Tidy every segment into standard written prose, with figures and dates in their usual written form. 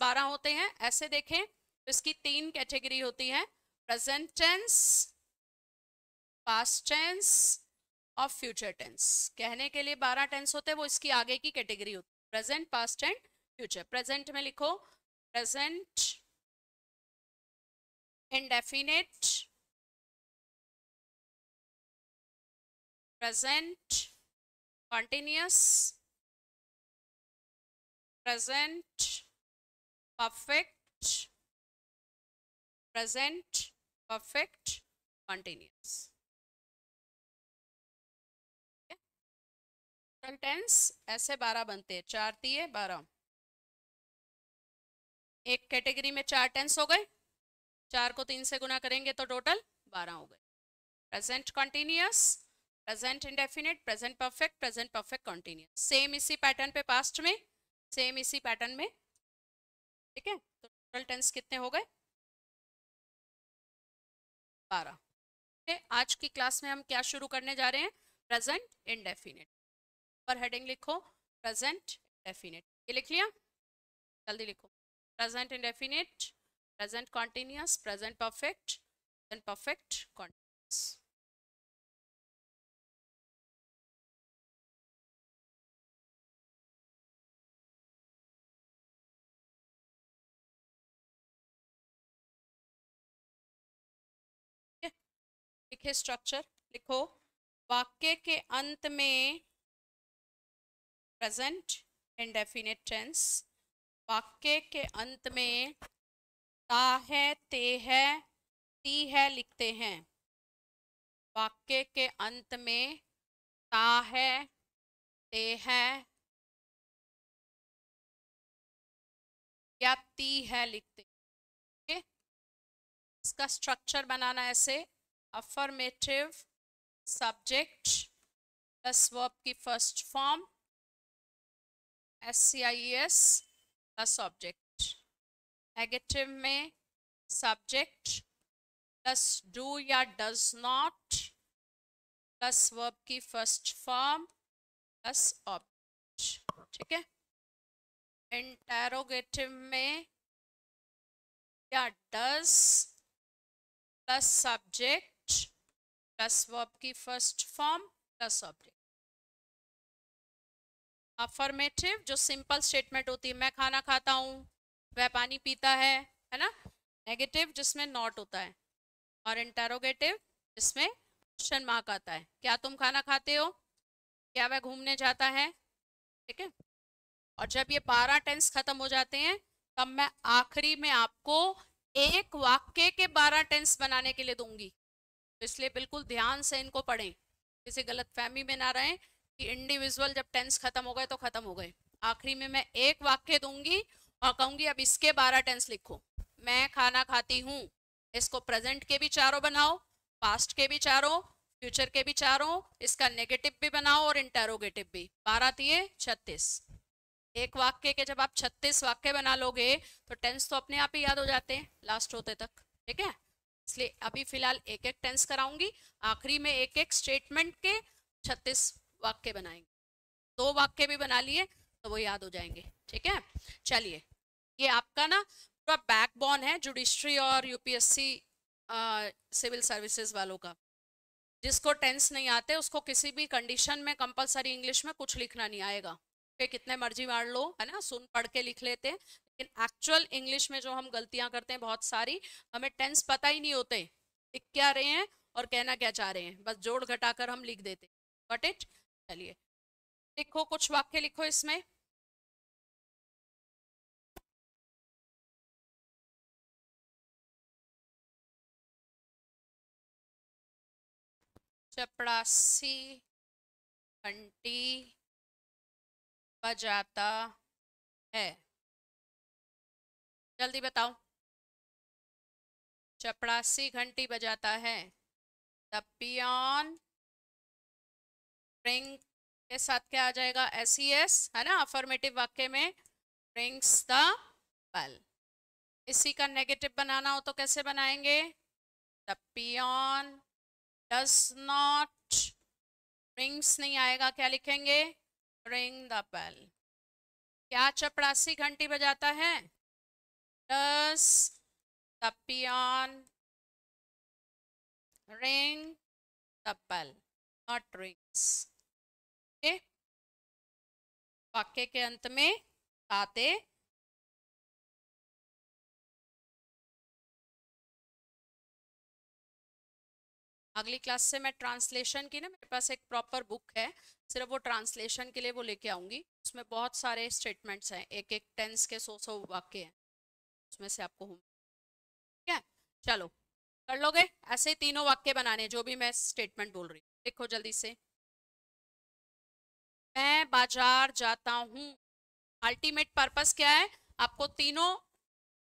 12 होते हैं। ऐसे देखें तो इसकी 3 कैटेगरी होती है, प्रेजेंट टेंस, पास्ट टेंस और फ्यूचर टेंस। कहने के लिए 12 टेंस होते हैं, वो इसकी आगे की कैटेगरी होती है, present, past and future. Present में लिखो present indefinite, present continuous, present perfect, present perfect continuous. Tense ऐसे 12 बनते हैं, 4 दिए 12। एक कैटेगरी में 4 टेंस हो गए, 4 को 3 से गुना करेंगे तो टोटल 12 हो गए। Present continuous, present indefinite, present perfect, present perfect continuous. Same इसी पैटर्न पे पास्ट में, सेम इसी पैटर्न में, ठीक है। तो टोटल टेंस कितने हो गए? 12। आज की क्लास में हम क्या शुरू करने जा रहे हैं? Present indefinite. पर हेडिंग लिखो प्रेजेंट इंडेफिनिट। ये लिख लिया? जल्दी लिखो। Present indefinite, present continuous, present perfect, present perfect continuous. लिखे स्ट्रक्चर, लिखो वाक्य के अंत में प्रेजेंट इंडेफिनिट टेंस, वाक्य के अंत में ता है, ते है, ती है लिखते हैं। वाक्य के अंत में ता है, ते है या ती है लिखते हैं। इसका स्ट्रक्चर बनाना ऐसे, अफर्मेटिव सब्जेक्ट प्लस वर्ब की first form SCIES plus object. Negative में सब्जेक्ट प्लस डू या डज नॉट प्लस वर्ब की फर्स्ट फॉर्म प्लस ऑब्जेक्ट, ठीक है। इंटेरोगेटिव में या does plus subject plus verb की first form plus object. Affirmative जो सिंपल स्टेटमेंट होती है, मैं खाना खाता हूँ, वह पानी पीता है ना। नेगेटिव जिसमें नॉट होता है, और इंटेरोगेटिव जिसमें क्वेश्चन मार्क आता है, क्या तुम खाना खाते हो, क्या वह घूमने जाता है, ठीक है। और जब ये 12 टेंस खत्म हो जाते हैं तब मैं आखिरी में आपको एक वाक्य के 12 टेंस बनाने के लिए दूंगी। इसलिए बिल्कुल ध्यान से इनको पढ़ें, किसी गलत फहमी में ना रहें कि इंडिविजुअल जब टेंस खत्म हो गए तो खत्म हो गए। आखिरी में मैं एक वाक्य दूंगी और कहूंगी अब इसके 12 टेंस लिखो। मैं खाना खाती हूँ, इसको प्रेजेंट के भी चारों बनाओ, पास्ट के भी चारों, फ्यूचर के भी चारों, इसका नेगेटिव भी बनाओ और इंटेरोगेटिव भी। 12 दिए 36। एक वाक्य के जब आप 36 वाक्य बना लोगे तो टेंस तो अपने आप ही याद हो जाते हैं लास्ट होते तक, ठीक है। इसलिए अभी फिलहाल एक एक टेंस कराऊंगी, आखिरी में एक एक स्टेटमेंट के 36 वाक्य बनाएंगे। 2 वाक्य भी बना लिए तो वो याद हो जाएंगे, ठीक है। चलिए, ये आपका ना पूरा बैकबोन है जुडिशरी और UPSC सिविल सर्विसेज वालों का। जिसको टेंस नहीं आते उसको किसी भी कंडीशन में कंपलसरी इंग्लिश में कुछ लिखना नहीं आएगा, फिर कितने मर्जी मार लो, है ना, सुन पढ़ के लिख लेते हैं। लेकिन एक्चुअल इंग्लिश में जो हम गलतियां करते हैं बहुत सारी, हमें टेंस पता ही नहीं होते, लिख क्या रहे हैं और कहना क्या चाह रहे हैं, बस जोड़ घटाकर हम लिख देते। Got it? चलिए लिखो, कुछ वाक्य लिखो इसमें। चपड़ासी घंटी बजाता है, जल्दी बताओ। चपड़ासी घंटी बजाता है। द पियोन रिंग के साथ क्या आ जाएगा? SES, है ना, अफर्मेटिव वाक्य में रिंग्स द बेल। इसी का नेगेटिव बनाना हो तो कैसे बनाएंगे? The peon does not, rings नहीं आएगा, क्या लिखेंगे? Ring the bell. क्या चपड़ासी घंटी बजाता है? Does the peon ring the bell? Not rings. Okay? वाक्य के अंत में ताते अगली क्लास से मैं ट्रांसलेशन की ना, मेरे पास एक प्रॉपर बुक है, सिर्फ वो ट्रांसलेशन के लिए वो लेके आऊंगी। उसमें बहुत सारे स्टेटमेंट्स हैं, एक एक टेंस के 100 वाक्य हैं, उसमें से आपको ठीक है। चलो कर लोगे ऐसे ही तीनों वाक्य बनाने जो भी मैं स्टेटमेंट बोल रही हूँ। देखो जल्दी से। मैं बाजार जाता हूँ। अल्टीमेट पर्पस क्या है? आपको तीनों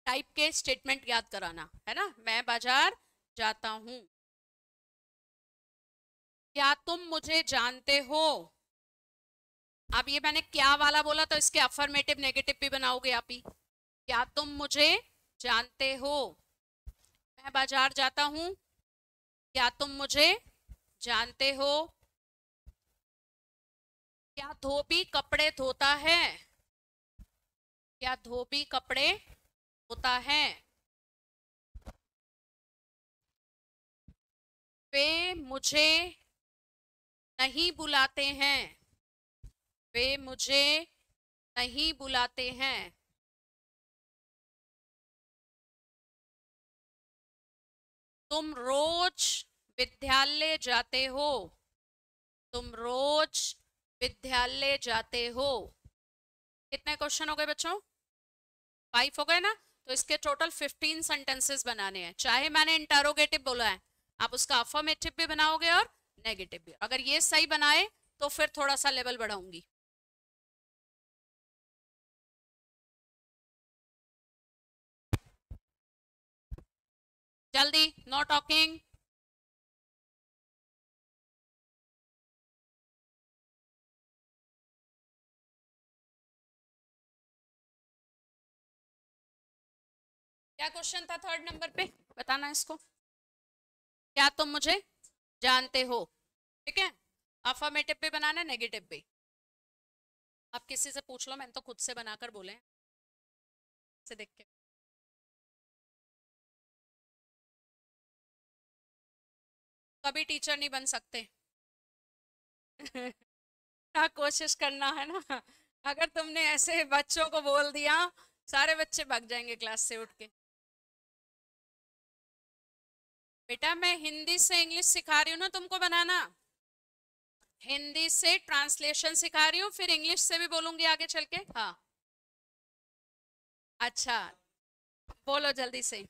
टाइप के स्टेटमेंट याद कराना है ना। मैं बाजार जाता हूँ। क्या तुम मुझे जानते हो? अब ये मैंने क्या वाला बोला तो इसके अफर्मेटिव नेगेटिव भी बनाओगे आप ही। क्या तुम मुझे जानते हो? मैं बाजार जाता हूँ। क्या तुम मुझे जानते हो? क्या धोबी कपड़े धोता है? क्या धोबी कपड़े धोता है? वे मुझे नहीं बुलाते हैं। वे मुझे नहीं बुलाते हैं। तुम रोज विद्यालय जाते हो। तुम रोज विद्यालय जाते हो। कितने क्वेश्चन हो गए बच्चों? 5 हो गए ना। तो इसके टोटल 15 सेंटेंसेस बनाने हैं। चाहे मैंने इंटरोगेटिव बोला है, आप उसका अफर्मेटिव भी बनाओगे और नेगेटिव भी। अगर ये सही बनाए तो फिर थोड़ा सा लेवल बढ़ाऊंगी। जल्दी, नो टॉकिंग। क्या क्वेश्चन था 3rd नंबर पे? बताना इसको। क्या तुम मुझे जानते हो? ठीक है। अफर्मेटिव पे बनाना, नेगेटिव पे। आप किसी से पूछ लो, मैंने तो खुद से बनाकर बोले से देख के। कभी टीचर नहीं बन सकते। हाँ, कोशिश करना है ना। अगर तुमने ऐसे बच्चों को बोल दिया, सारे बच्चे भाग जाएंगे क्लास से उठ के। बेटा मैं हिंदी से इंग्लिश सिखा रही हूँ ना तुमको बनाना। हिंदी से ट्रांसलेशन सिखा रही हूँ, फिर इंग्लिश से भी बोलूंगी आगे चल के। हाँ। अच्छा, बोलो जल्दी से।